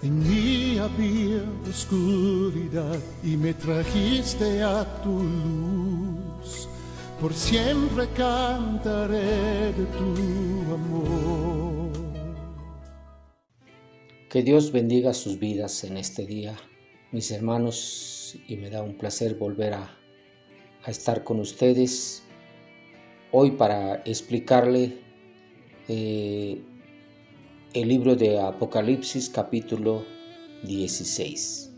En mí había oscuridad y me trajiste a tu luz. Por siempre cantaré de tu amor. Que Dios bendiga sus vidas en este día, mis hermanos, y me da un placer volver a estar con ustedes hoy para explicarle el libro de Apocalipsis capítulo 16.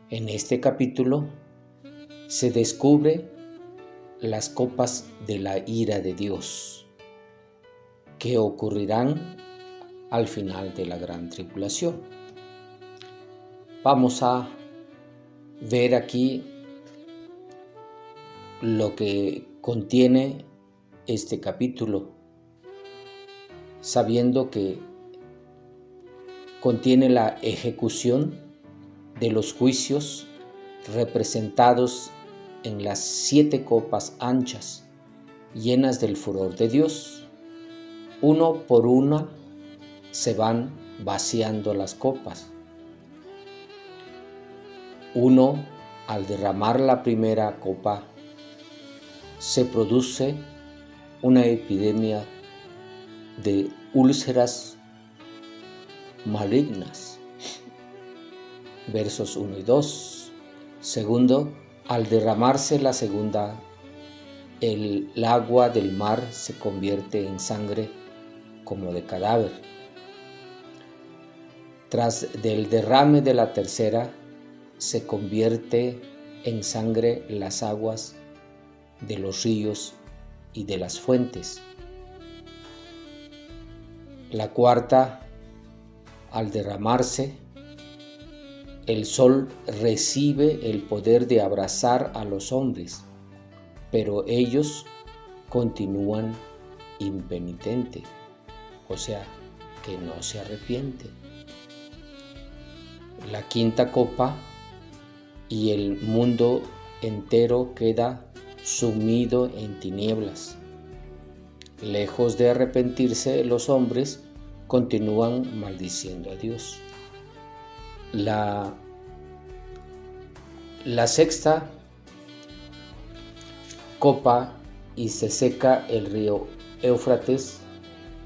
En este capítulo se descubre las copas de la ira de Dios que ocurrirán al final de la gran tribulación. Vamos a ver aquí lo que contiene este capítulo, sabiendo que contiene la ejecución de los juicios representados en las 7 copas anchas, llenas del furor de Dios. Uno por una se van vaciando las copas. Uno, al derramar la primera copa, se produce una epidemia de úlceras malignas. Versos 1 y 2. Segundo, al derramarse la segunda, el agua del mar se convierte en sangre como de cadáver. Tras del derrame de la tercera, se convierte en sangre las aguas de los ríos y de las fuentes. La cuarta, al derramarse, el sol recibe el poder de abrazar a los hombres, pero ellos continúan impenitentes, o sea, que no se arrepienten. La quinta copa y el mundo entero queda sumido en tinieblas. Lejos de arrepentirse, los hombres continúan maldiciendo a Dios. La sexta copa y se seca el río Éufrates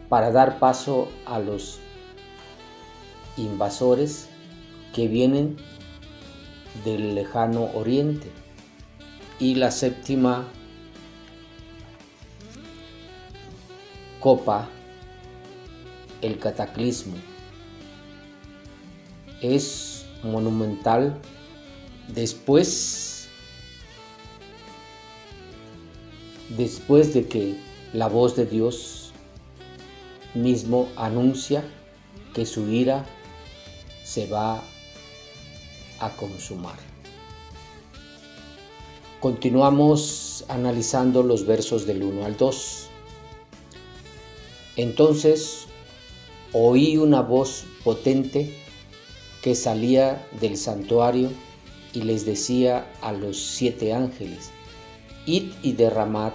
para dar paso a los invasores que vienen del lejano oriente. Y la séptima copa, el cataclismo, es monumental después de que la voz de Dios mismo anuncia que su ira se va a consumar. Continuamos analizando los versos del 1 al 2. Entonces oí una voz potente que salía del santuario y les decía a los 7 ángeles: id y derramad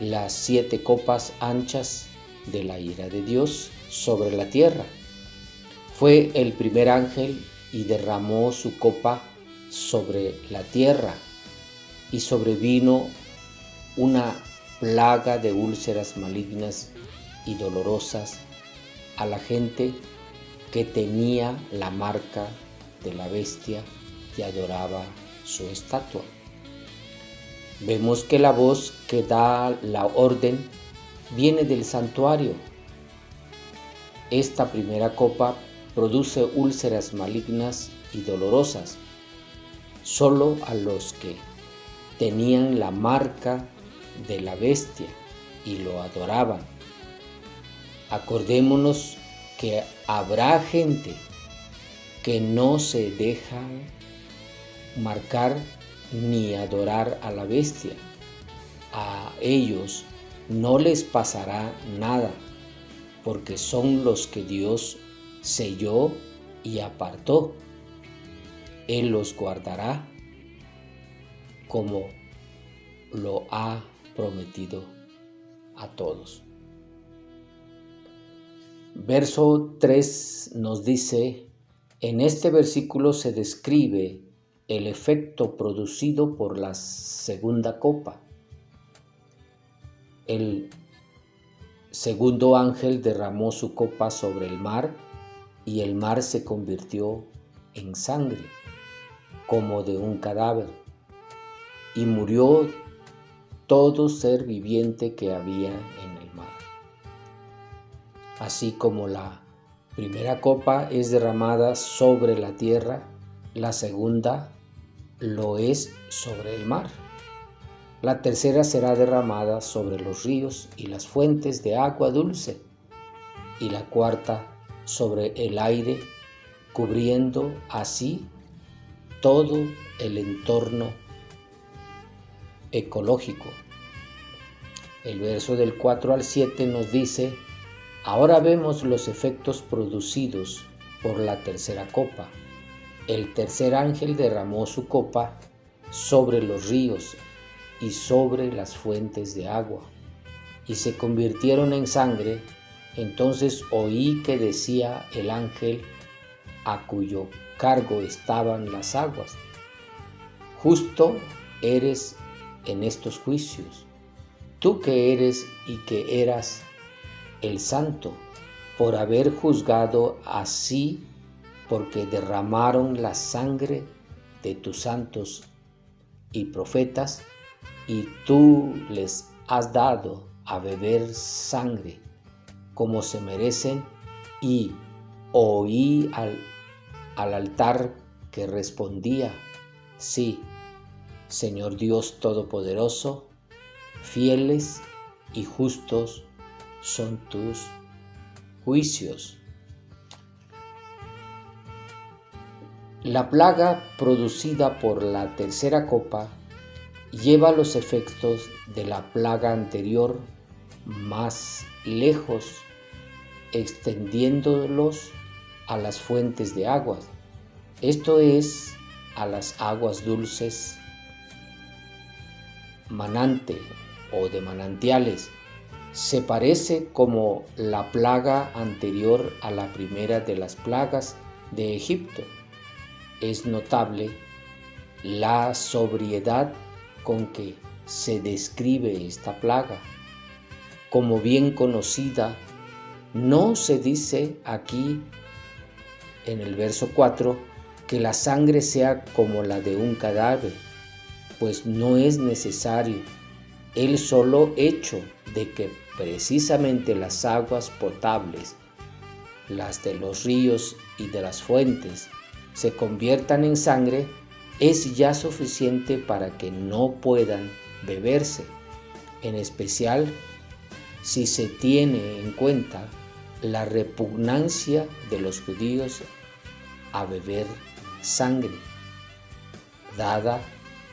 las 7 copas anchas de la ira de Dios sobre la tierra. Fue el primer ángel y derramó su copa sobre la tierra, y sobrevino una plaga de úlceras malignas y dolorosas a la gente que tenía la marca de la bestia y adoraba su estatua. Vemos que la voz que da la orden viene del santuario. Esta primera copa produce úlceras malignas y dolorosas solo a los que tenían la marca de la bestia y lo adoraban. Acordémonos que habrá gente que no se deja marcar ni adorar a la bestia. A ellos no les pasará nada, porque son los que Dios selló y apartó. Él los guardará como lo ha prometido a todos. Verso 3 nos dice, en este versículo se describe el efecto producido por la segunda copa. El segundo ángel derramó su copa sobre el mar y el mar se convirtió en sangre, como de un cadáver, y murió todo ser viviente que había en el mar. Así como la primera copa es derramada sobre la tierra, la segunda lo es sobre el mar. La tercera será derramada sobre los ríos y las fuentes de agua dulce, y la cuarta sobre el aire, cubriendo así todo el entorno ecológico. El verso del 4 al 7 nos dice, ahora vemos los efectos producidos por la tercera copa. El tercer ángel derramó su copa sobre los ríos y sobre las fuentes de agua, y se convirtieron en sangre. Entonces oí que decía el ángel a cuyo cargo estaban las aguas, justo eres en estos juicios, tú que eres y que eras el santo, por haber juzgado así, porque derramaron la sangre de tus santos y profetas, y tú les has dado a beber sangre como se merecen. Y oí al altar que respondía, sí, Señor Dios Todopoderoso, fieles y justos son tus juicios. La plaga producida por la tercera copa lleva los efectos de la plaga anterior más lejos, extendiéndolos a las fuentes de aguas, esto es, a las aguas dulces, manante o de manantiales. Se parece como la plaga anterior a la primera de las plagas de Egipto. Es notable la sobriedad con que se describe esta plaga. Como bien conocida, no se dice aquí en el verso 4 que la sangre sea como la de un cadáver, pues no es necesario. El solo hecho de que precisamente las aguas potables, las de los ríos y de las fuentes, se conviertan en sangre, es ya suficiente para que no puedan beberse, en especial si se tiene en cuenta la repugnancia de los judíos a beber sangre, dada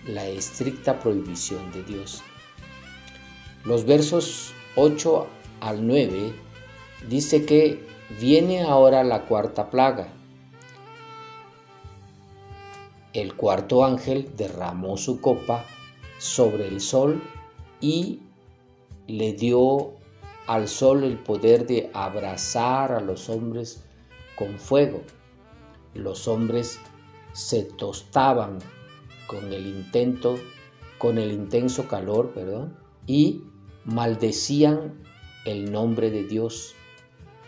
la estricta prohibición de Dios. Los versos 8 al 9 dice que viene ahora la cuarta plaga. El cuarto ángel derramó su copa sobre el sol y le dio al sol el poder de abrasar a los hombres con fuego. Los hombres se tostaban con el intenso calor, y maldecían el nombre de Dios,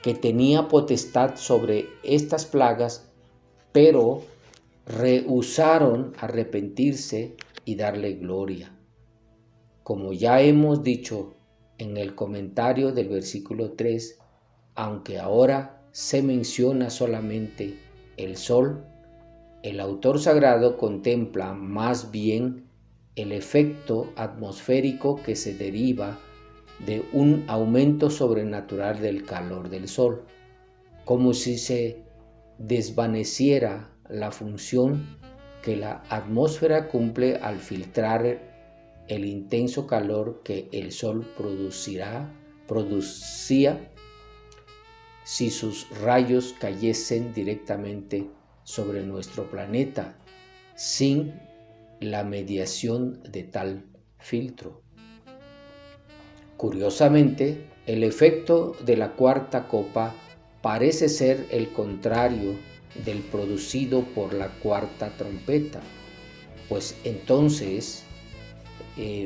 que tenía potestad sobre estas plagas, pero rehusaron arrepentirse y darle gloria. Como ya hemos dicho en el comentario del versículo 3, aunque ahora se menciona solamente el sol, el autor sagrado contempla más bien el efecto atmosférico que se deriva de un aumento sobrenatural del calor del sol, como si se desvaneciera la función que la atmósfera cumple al filtrar el intenso calor que el sol producía si sus rayos cayesen directamente sobre nuestro planeta sin la mediación de tal filtro. Curiosamente, el efecto de la cuarta copa parece ser el contrario del producido por la cuarta trompeta, pues entonces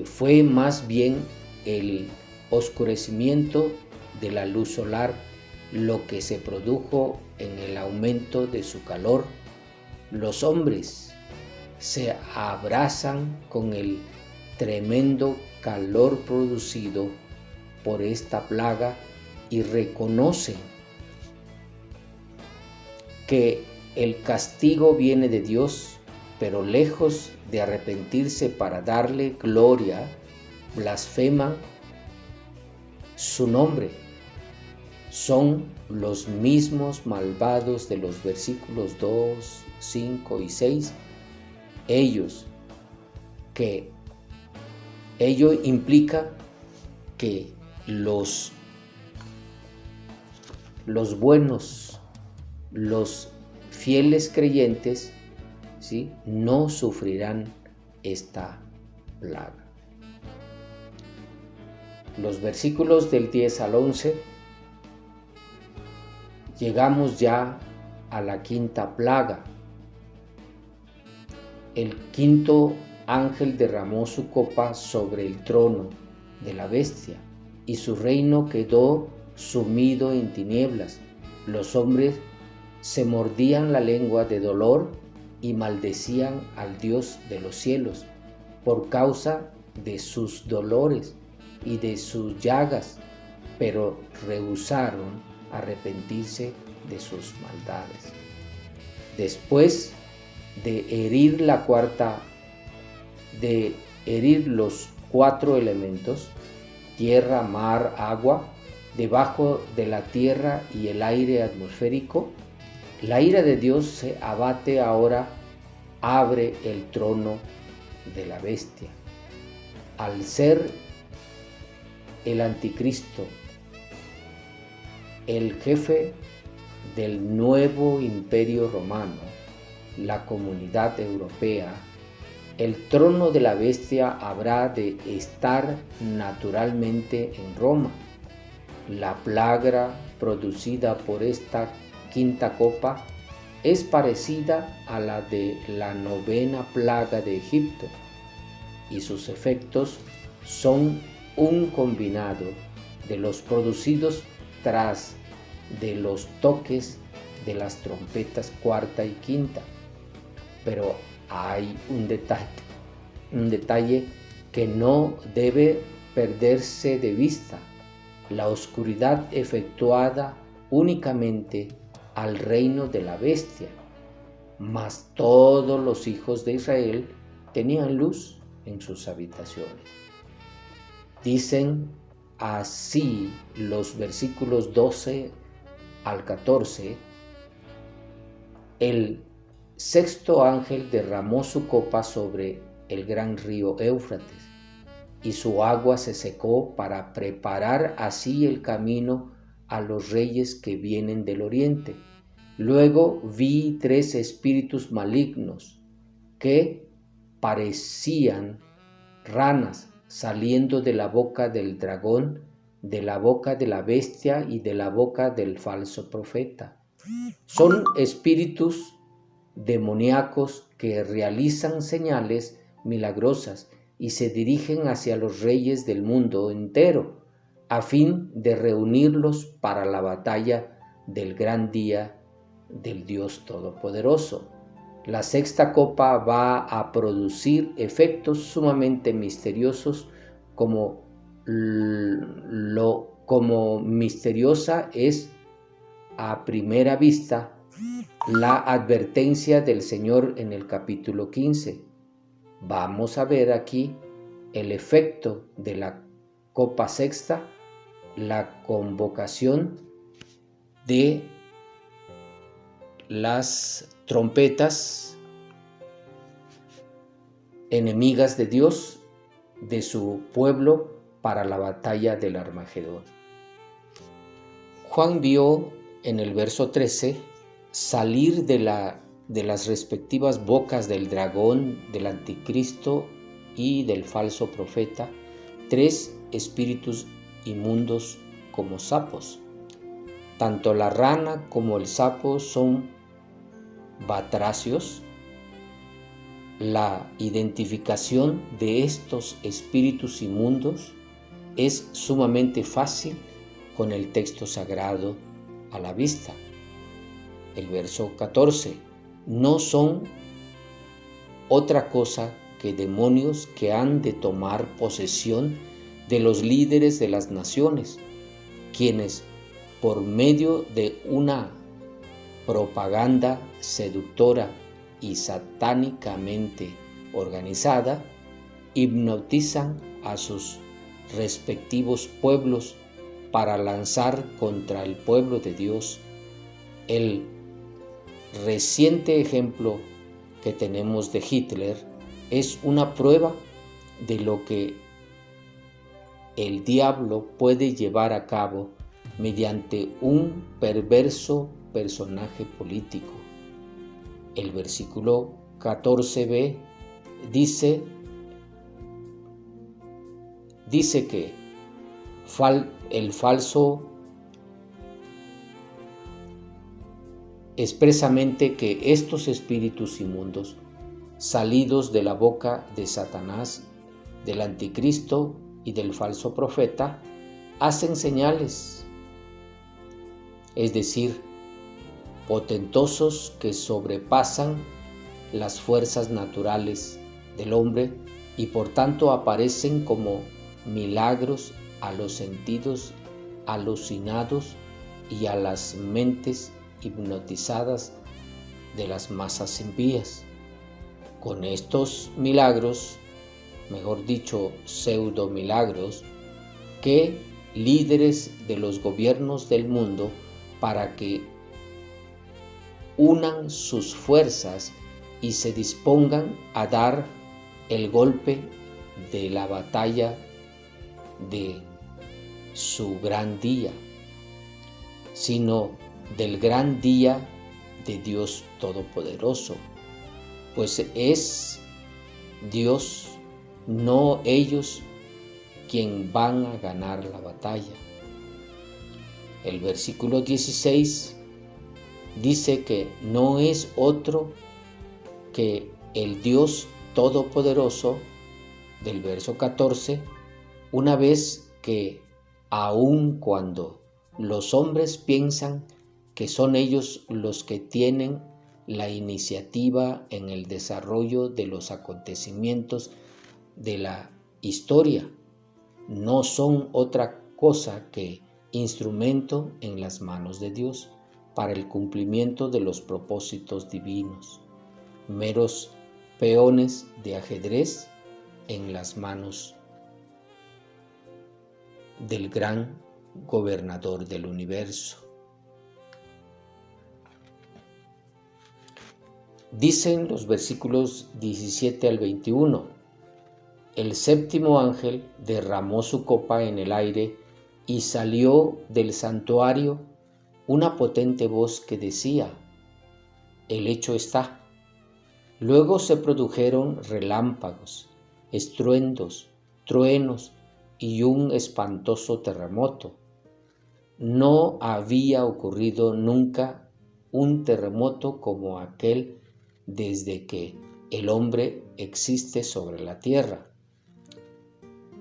fue más bien el oscurecimiento de la luz solar lo que se produjo en el aumento de su calor. Los hombres se abrazan con el tremendo calor producido por esta plaga y reconocen que el castigo viene de Dios, pero lejos de arrepentirse para darle gloria, blasfeman su nombre. Son los mismos malvados de los versículos 2, 5 y 6. Ello implica que los buenos, los fieles creyentes, ¿sí?, no sufrirán esta plaga. Los versículos del 10 al 11, llegamos ya a la quinta plaga. El quinto ángel derramó su copa sobre el trono de la bestia, y su reino quedó sumido en tinieblas. Los hombres se mordían la lengua de dolor y maldecían al Dios de los cielos por causa de sus dolores y de sus llagas, pero rehusaron arrepentirse de sus maldades. Después de herir los cuatro elementos, tierra, mar, agua, debajo de la tierra y el aire atmosférico, la ira de Dios se abate ahora, abre el trono de la bestia. Al ser el anticristo, el jefe del nuevo imperio romano, la comunidad europea, el trono de la bestia habrá de estar naturalmente en Roma. La plaga producida por esta quinta copa es parecida a la de la novena plaga de Egipto, y sus efectos son un combinado de los producidos tras de los toques de las trompetas cuarta y quinta. Pero hay un detalle que no debe perderse de vista: la oscuridad efectuada únicamente al reino de la bestia, mas todos los hijos de Israel tenían luz en sus habitaciones. Dicen así los versículos 12 al 14: el sexto ángel derramó su copa sobre el gran río Éufrates, y su agua se secó para preparar así el camino a los reyes que vienen del oriente. Luego vi 3 espíritus malignos que parecían ranas saliendo de la boca del dragón, de la boca de la bestia y de la boca del falso profeta. Son espíritus demoníacos que realizan señales milagrosas y se dirigen hacia los reyes del mundo entero, a fin de reunirlos para la batalla del gran día del Dios Todopoderoso. La sexta copa va a producir efectos sumamente misteriosos, como misteriosa es a primera vista la advertencia del Señor en el capítulo 15. Vamos a ver aquí el efecto de la copa sexta, la convocación de las trompetas enemigas de Dios, de su pueblo, para la batalla del Armagedón. Juan vio en el verso 13 salir de las respectivas bocas del dragón, del anticristo y del falso profeta 3 espíritus inmundos como sapos. tanto la rana como el sapo son batracios. La identificación de estos espíritus inmundos es sumamente fácil con el texto sagrado a la vista. El verso 14, no son otra cosa que demonios que han de tomar posesión de los líderes de las naciones, quienes por medio de una propaganda seductora y satánicamente organizada, hipnotizan a sus respectivos pueblos para lanzar contra el pueblo de Dios. El reciente ejemplo que tenemos de Hitler es una prueba de lo que el diablo puede llevar a cabo mediante un perverso personaje político. El versículo 14b dice que el falso expresamente que estos espíritus inmundos salidos de la boca de Satanás, del anticristo y del falso profeta hacen señales, es decir, potentosos que sobrepasan las fuerzas naturales del hombre y por tanto aparecen como milagros a los sentidos alucinados y a las mentes hipnotizadas de las masas impías. Con estos milagros, mejor dicho, pseudo milagros, que líderes de los gobiernos del mundo para que unan sus fuerzas y se dispongan a dar el golpe de la batalla de su gran día, sino del gran día de Dios Todopoderoso, pues es Dios, no ellos, quien van a ganar la batalla. El versículo 16 dice que no es otro que el Dios Todopoderoso del verso 14, una vez que aun cuando los hombres piensan que son ellos los que tienen la iniciativa en el desarrollo de los acontecimientos de la historia, no son otra cosa que instrumento en las manos de Dios para el cumplimiento de los propósitos divinos, meros peones de ajedrez en las manos del gran gobernador del universo. Dicen los versículos 17 al 21, el séptimo ángel derramó su copa en el aire y salió del santuario una potente voz que decía, el hecho está. Luego se produjeron relámpagos, estruendos, truenos y un espantoso terremoto. No había ocurrido nunca un terremoto como aquel desde que el hombre existe sobre la tierra.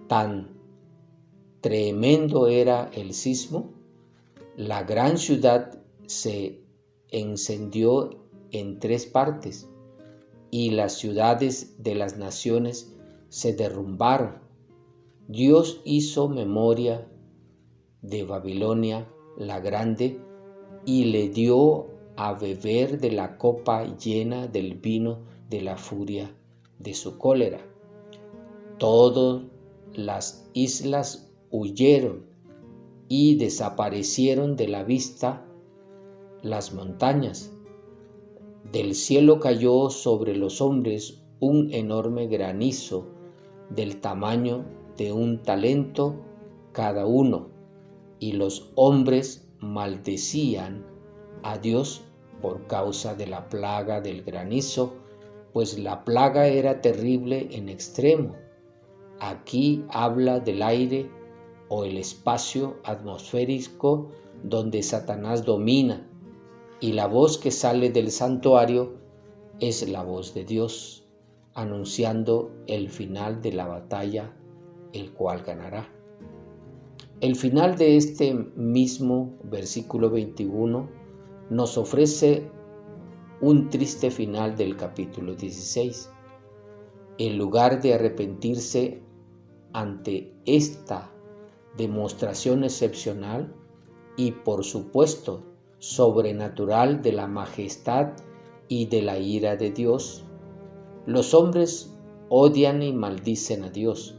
Tan tremendo era el sismo, la gran ciudad se encendió en 3 partes y las ciudades de las naciones se derrumbaron. Dios hizo memoria de Babilonia la grande y le dio a beber de la copa llena del vino de la furia de su cólera. Todas las islas huyeron y desaparecieron de la vista las montañas. Del cielo cayó sobre los hombres un enorme granizo del tamaño de un talento cada uno, y los hombres maldecían a Dios por causa de la plaga del granizo, pues la plaga era terrible en extremo. Aquí habla del aire o el espacio atmosférico donde Satanás domina, y la voz que sale del santuario es la voz de Dios, anunciando el final de la batalla, el cual ganará. El final de este mismo versículo 21 nos ofrece un triste final del capítulo 16. En lugar de arrepentirse ante esta demostración excepcional y, por supuesto, sobrenatural de la majestad y de la ira de Dios, los hombres odian y maldicen a Dios.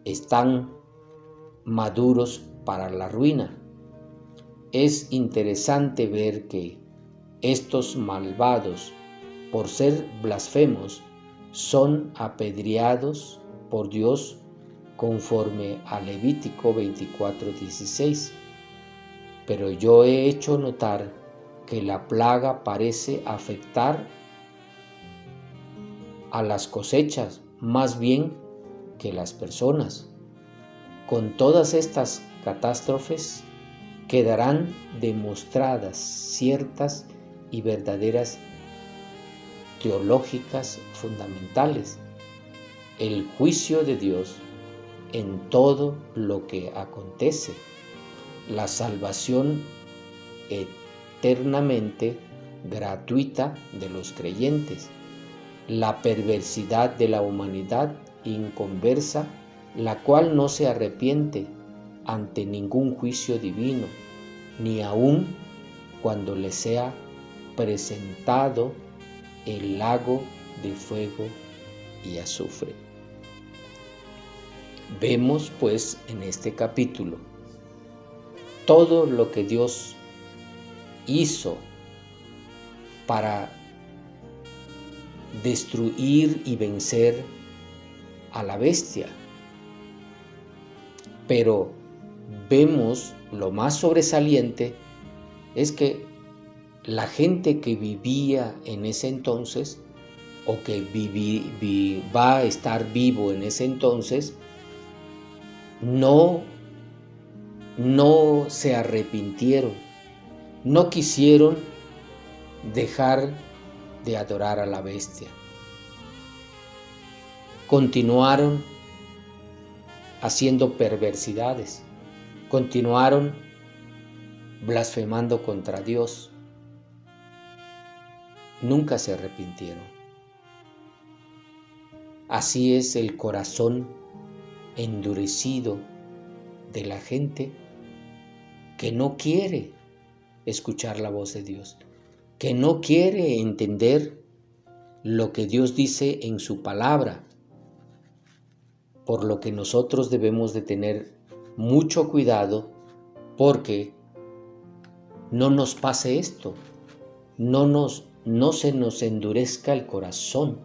Están maduros para la ruina. Es interesante ver que estos malvados, por ser blasfemos, son apedreados por Dios conforme a Levítico 24:16. Pero yo he hecho notar que la plaga parece afectar a las cosechas más bien que las personas. Con todas estas catástrofes quedarán demostradas ciertas y verdaderas teológicas fundamentales: el juicio de Dios en todo lo que acontece, la salvación eternamente gratuita de los creyentes, la perversidad de la humanidad inconversa, la cual no se arrepiente ante ningún juicio divino, ni aun cuando le sea presentado el lago de fuego y azufre. Vemos pues en este capítulo todo lo que Dios hizo para destruir y vencer a la bestia. Pero vemos lo más sobresaliente es que la gente que vivía en ese entonces, o que va a estar vivo en ese entonces, no se arrepintieron, no quisieron dejar de adorar a la bestia. Continuaron haciendo perversidades, continuaron blasfemando contra Dios. Nunca se arrepintieron. Así es el corazón endurecido de la gente que no quiere escuchar la voz de Dios, que no quiere entender lo que Dios dice en su palabra, por lo que nosotros debemos de tener mucho cuidado porque no nos pase esto, no se nos endurezca el corazón,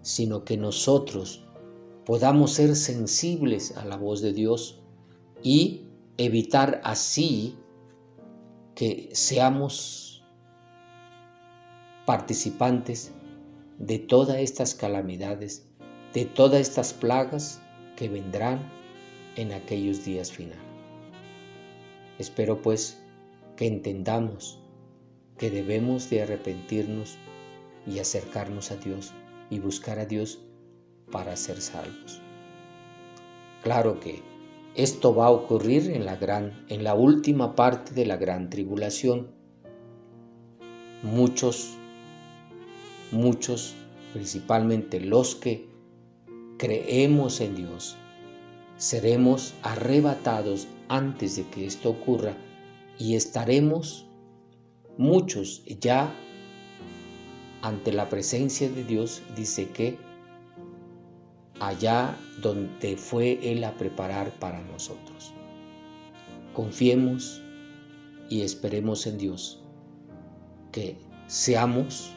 sino que nosotros podamos ser sensibles a la voz de Dios y evitar así que seamos participantes de todas estas calamidades, de todas estas plagas que vendrán en aquellos días finales. Espero pues que entendamos que debemos de arrepentirnos y acercarnos a Dios y buscar a Dios para ser salvos. Claro que esto va a ocurrir en la última parte de la gran tribulación. Muchos, principalmente los que creemos en Dios, seremos arrebatados antes de que esto ocurra y estaremos muchos ya ante la presencia de Dios. Dice que allá donde fue Él a preparar para nosotros. Confiemos y esperemos en Dios, que seamos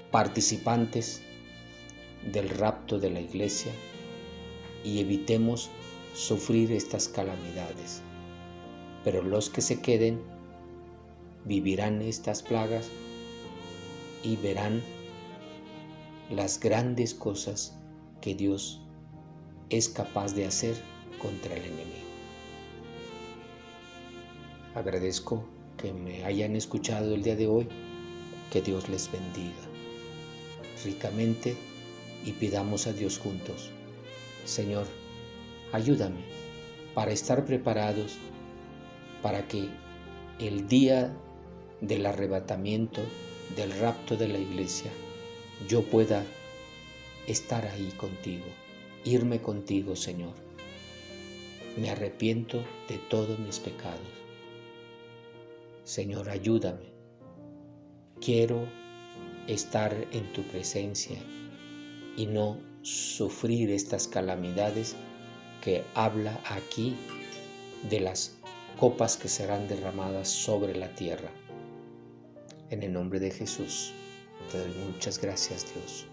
participantes del rapto de la iglesia y evitemos sufrir estas calamidades. Pero los que se queden vivirán estas plagas y verán las grandes cosas que Dios es capaz de hacer contra el enemigo. Agradezco que me hayan escuchado el día de hoy. Que Dios les bendiga ricamente y pidamos a Dios juntos. Señor, ayúdame para estar preparados para que el día del arrebatamiento, del rapto de la iglesia, yo pueda estar ahí contigo, irme contigo, Señor. Me arrepiento de todos mis pecados. Señor, ayúdame. Quiero estar en tu presencia y no sufrir estas calamidades que habla aquí de las copas que serán derramadas sobre la tierra. En el nombre de Jesús, te doy muchas gracias, Dios.